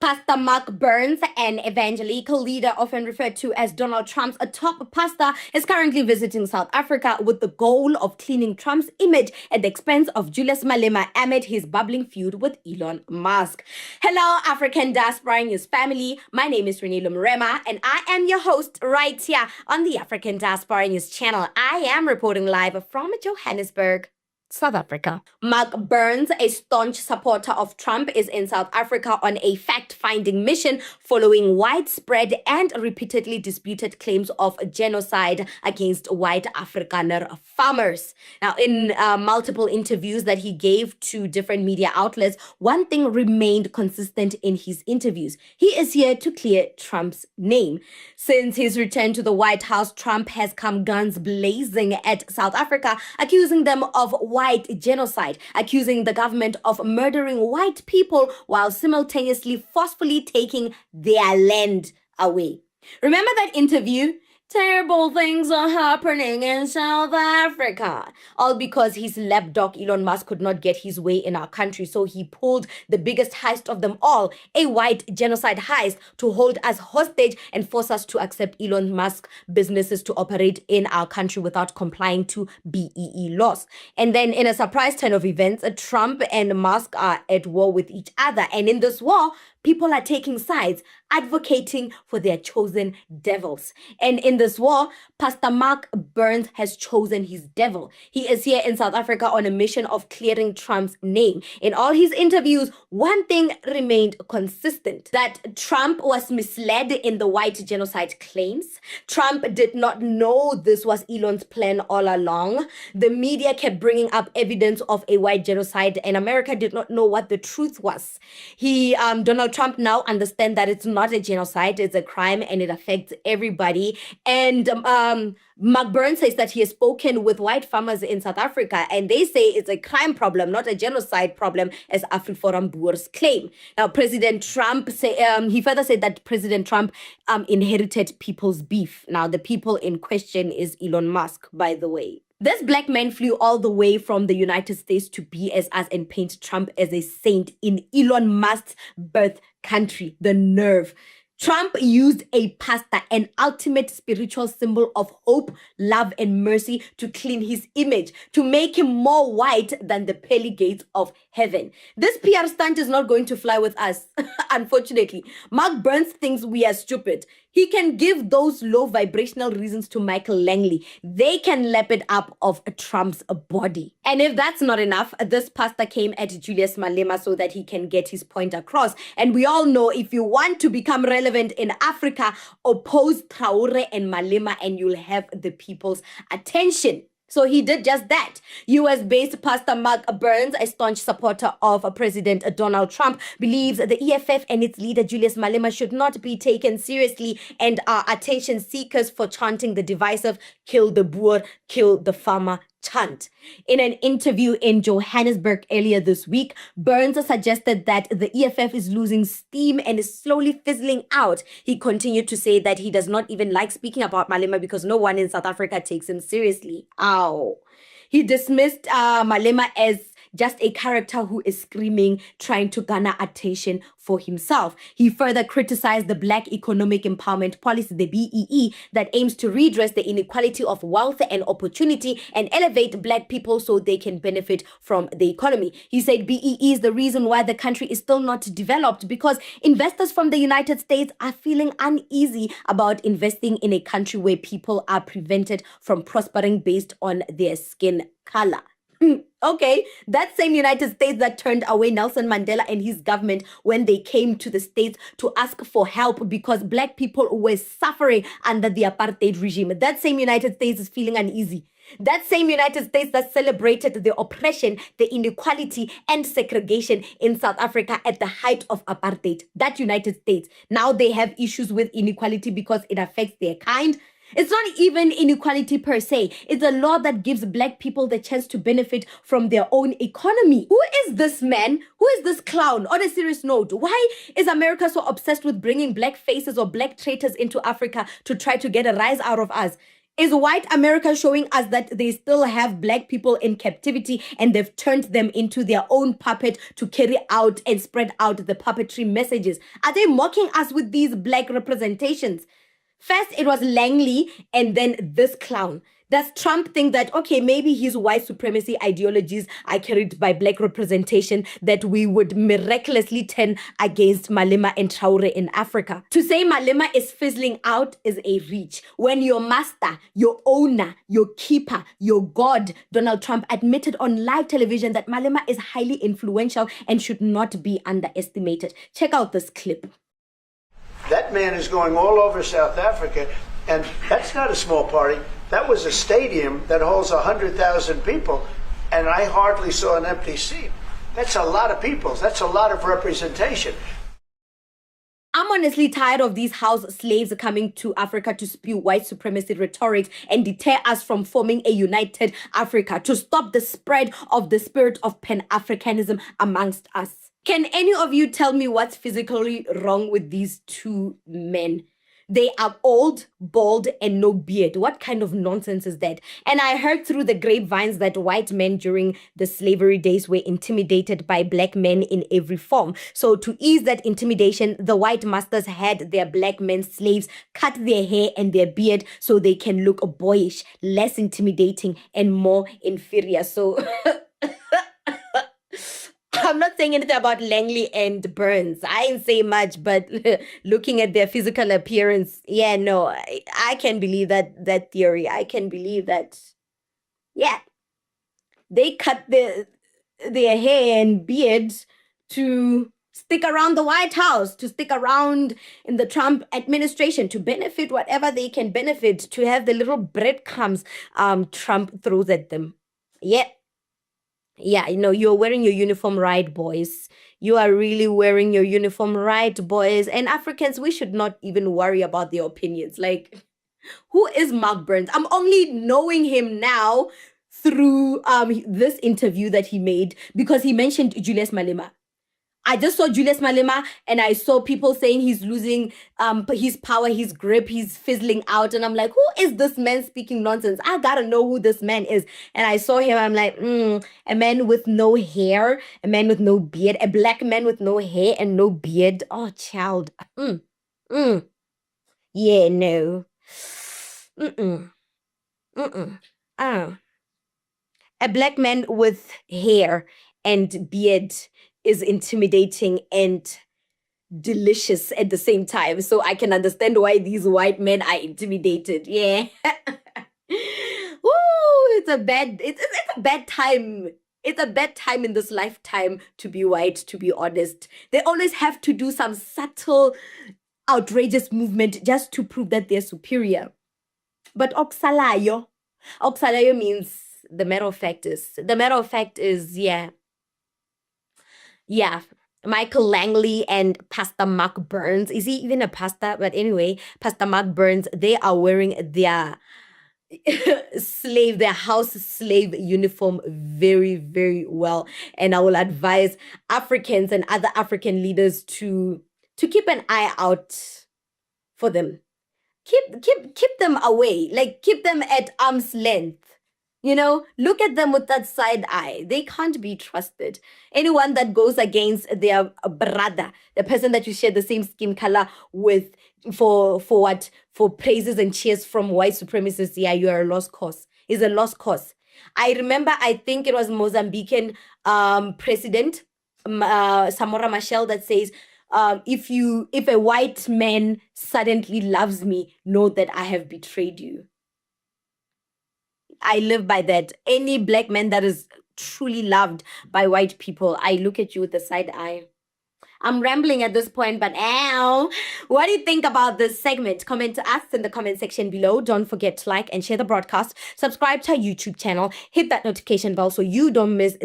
Pastor Mark Burns, an evangelical leader often referred to as Donald Trump's top pastor, is currently visiting South Africa with the goal of cleaning Trump's image at the expense of Julius Malema amid his bubbling feud with Elon Musk. Hello, African Diaspora News family. My name is Reneilwe Morema, and I am your host right here on the African Diaspora News channel. I am reporting live from Johannesburg, South Africa. Mark Burns, a staunch supporter of Trump, is in South Africa on a fact-finding mission following widespread and repeatedly disputed claims of genocide against white Afrikaner farmers. Now, in multiple interviews that he gave to different media outlets, one thing remained consistent in his interviews. He is here to clear Trump's name. Since his return to the White House, Trump has come guns blazing at South Africa, accusing them of white genocide, accusing the government of murdering white people while simultaneously forcefully taking their land away. Remember that interview? Terrible things are happening in South Africa. All because his lapdog Elon Musk could not get his way in our country, so he pulled the biggest heist of them all, a white genocide heist, to hold us hostage and force us to accept Elon Musk businesses to operate in our country without complying to BEE laws. And then in a surprise turn of events, Trump and Musk are at war with each other. And in this war, people are taking sides, advocating for their chosen devils. And in this war, Pastor Mark Burns has chosen his devil. He is here in South Africa on a mission of clearing Trump's name. In all his interviews, one thing remained consistent: that Trump was misled in the white genocide claims. Trump did not know this was Elon's plan all along. The media kept bringing up evidence of a white genocide, and America did not know what the truth was. Donald Trump now understands that it's not a genocide, it's a crime, and it affects everybody. And Mark Burns says that he has spoken with white farmers in South Africa, and they say it's a crime problem, not a genocide problem, as AfriForum Boers claim. Now, President Trump he further said that President Trump inherited people's beef. Now, the people in question is Elon Musk, by the way. This black man flew all the way from the United States to BS us and paint Trump as a saint in Elon Musk's birth country. The nerve. Trump used a pastor, an ultimate spiritual symbol of hope, love, and mercy, to clean his image, to make him more white than the pearly gates of heaven. This PR stunt is not going to fly with us, unfortunately. Mark Burns thinks we are stupid. He can give those low vibrational reasons to Michael Langley. They can lap it up of Trump's body. And if that's not enough, this pastor came at Julius Malema so that he can get his point across. And we all know, if you want to become relevant in Africa, oppose Traore and Malema and you'll have the people's attention. So he did just that. US-based Pastor Mark Burns, a staunch supporter of President Donald Trump, believes the EFF and its leader Julius Malema should not be taken seriously and are attention seekers for chanting the divisive "Kill the Boer, Kill the Farmer" chant. In an interview in Johannesburg earlier this week, Burns suggested that the EFF is losing steam and is slowly fizzling out. He continued to say that he does not even like speaking about Malema because no one in South Africa takes him seriously. Ow. He dismissed Malema as just a character who is screaming, trying to garner attention for himself. He further criticized the Black Economic Empowerment Policy, the BEE, that aims to redress the inequality of wealth and opportunity and elevate Black people so they can benefit from the economy. He said BEE is the reason why the country is still not developed, because investors from the United States are feeling uneasy about investing in a country where people are prevented from prospering based on their skin color. Okay, that same United States that turned away Nelson Mandela and his government when they came to the States to ask for help because Black people were suffering under the apartheid regime. That same United States is feeling uneasy. That same United States that celebrated the oppression, the inequality, and segregation in South Africa at the height of apartheid. That United States, now they have issues with inequality because it affects their kind. It's not even inequality per se. It's a law that gives Black people the chance to benefit from their own economy. Who is this man? Who is this clown? On a serious note, why is America so obsessed with bringing Black faces or Black traitors into Africa to try to get a rise out of us? Is white America showing us that they still have black people in captivity and they've turned them into their own puppet to carry out and spread out the puppetry messages? Are they mocking us with these black representations? First, it was Langley and then this clown. Does Trump think that, okay, maybe his white supremacy ideologies are carried by black representation, that we would miraculously turn against Malema and Traore in Africa? To say Malema is fizzling out is a reach. When your master, your owner, your keeper, your God, Donald Trump, admitted on live television that Malema is highly influential and should not be underestimated. Check out this clip. That man is going all over South Africa, and that's not a small party. That was a stadium that holds 100,000 people, and I hardly saw an empty seat. That's a lot of people. That's a lot of representation. I'm honestly tired of these house slaves coming to Africa to spew white supremacy rhetoric and deter us from forming a united Africa to stop the spread of the spirit of Pan-Africanism amongst us. Can any of you tell me what's physically wrong with these two men? They are old, bald, and no beard. What kind of nonsense is that? And I heard through the grapevines that white men during the slavery days were intimidated by black men in every form. So to ease that intimidation, the white masters had their black men slaves cut their hair and their beard so they can look boyish, less intimidating, and more inferior. So I'm not saying anything about Langley and Burns. I ain't say much, but looking at their physical appearance, yeah, no, I can believe that theory. I can believe that, yeah, they cut their hair and beards to stick around the White House, to stick around in the Trump administration, to benefit whatever they can benefit, to have the little breadcrumbs Trump throws at them. Yeah. Yeah, you know, you're wearing your uniform right, boys. You are really wearing your uniform right, boys. And Africans, we should not even worry about their opinions. Like, who is Mark Burns? I'm only knowing him now through this interview that he made because he mentioned Julius Malema. I just saw Julius Malema and I saw people saying he's losing his power, his grip, he's fizzling out. And I'm like, who is this man speaking nonsense? I gotta know who this man is. And I saw him, I'm like, a man with no hair, a man with no beard, a black man with no hair and no beard. Oh, child. Yeah, no. A black man with hair and beard is intimidating and delicious at the same time. So I can understand why these white men are intimidated. Yeah. Ooh, it's a bad time. It's a bad time in this lifetime to be white, to be honest. They always have to do some subtle, outrageous movement just to prove that they're superior. But oksalayo means the matter of fact is, yeah. Yeah, Michael Langley and Pastor Mark Burns. Is he even a pastor? But anyway, Pastor Mark Burns, they are wearing their their house slave uniform very, very well. And I will advise Africans and other African leaders to keep an eye out for them. Keep them away, like keep them at arm's length. You know, look at them with that side eye. They can't be trusted. Anyone that goes against their brother, the person that you share the same skin color with, for what? For praises and cheers from white supremacists, yeah, you are a lost cause. It's a lost cause. I remember, I think it was Mozambican president, Samora Machel, that says, if a white man suddenly loves me, know that I have betrayed you. I live by that. Any black man that is truly loved by white people, I look at you with a side eye. I'm rambling at this point, but what do you think about this segment? Comment to us in the comment section below. Don't forget to like and share the broadcast. Subscribe to our YouTube channel. Hit that notification bell so you don't miss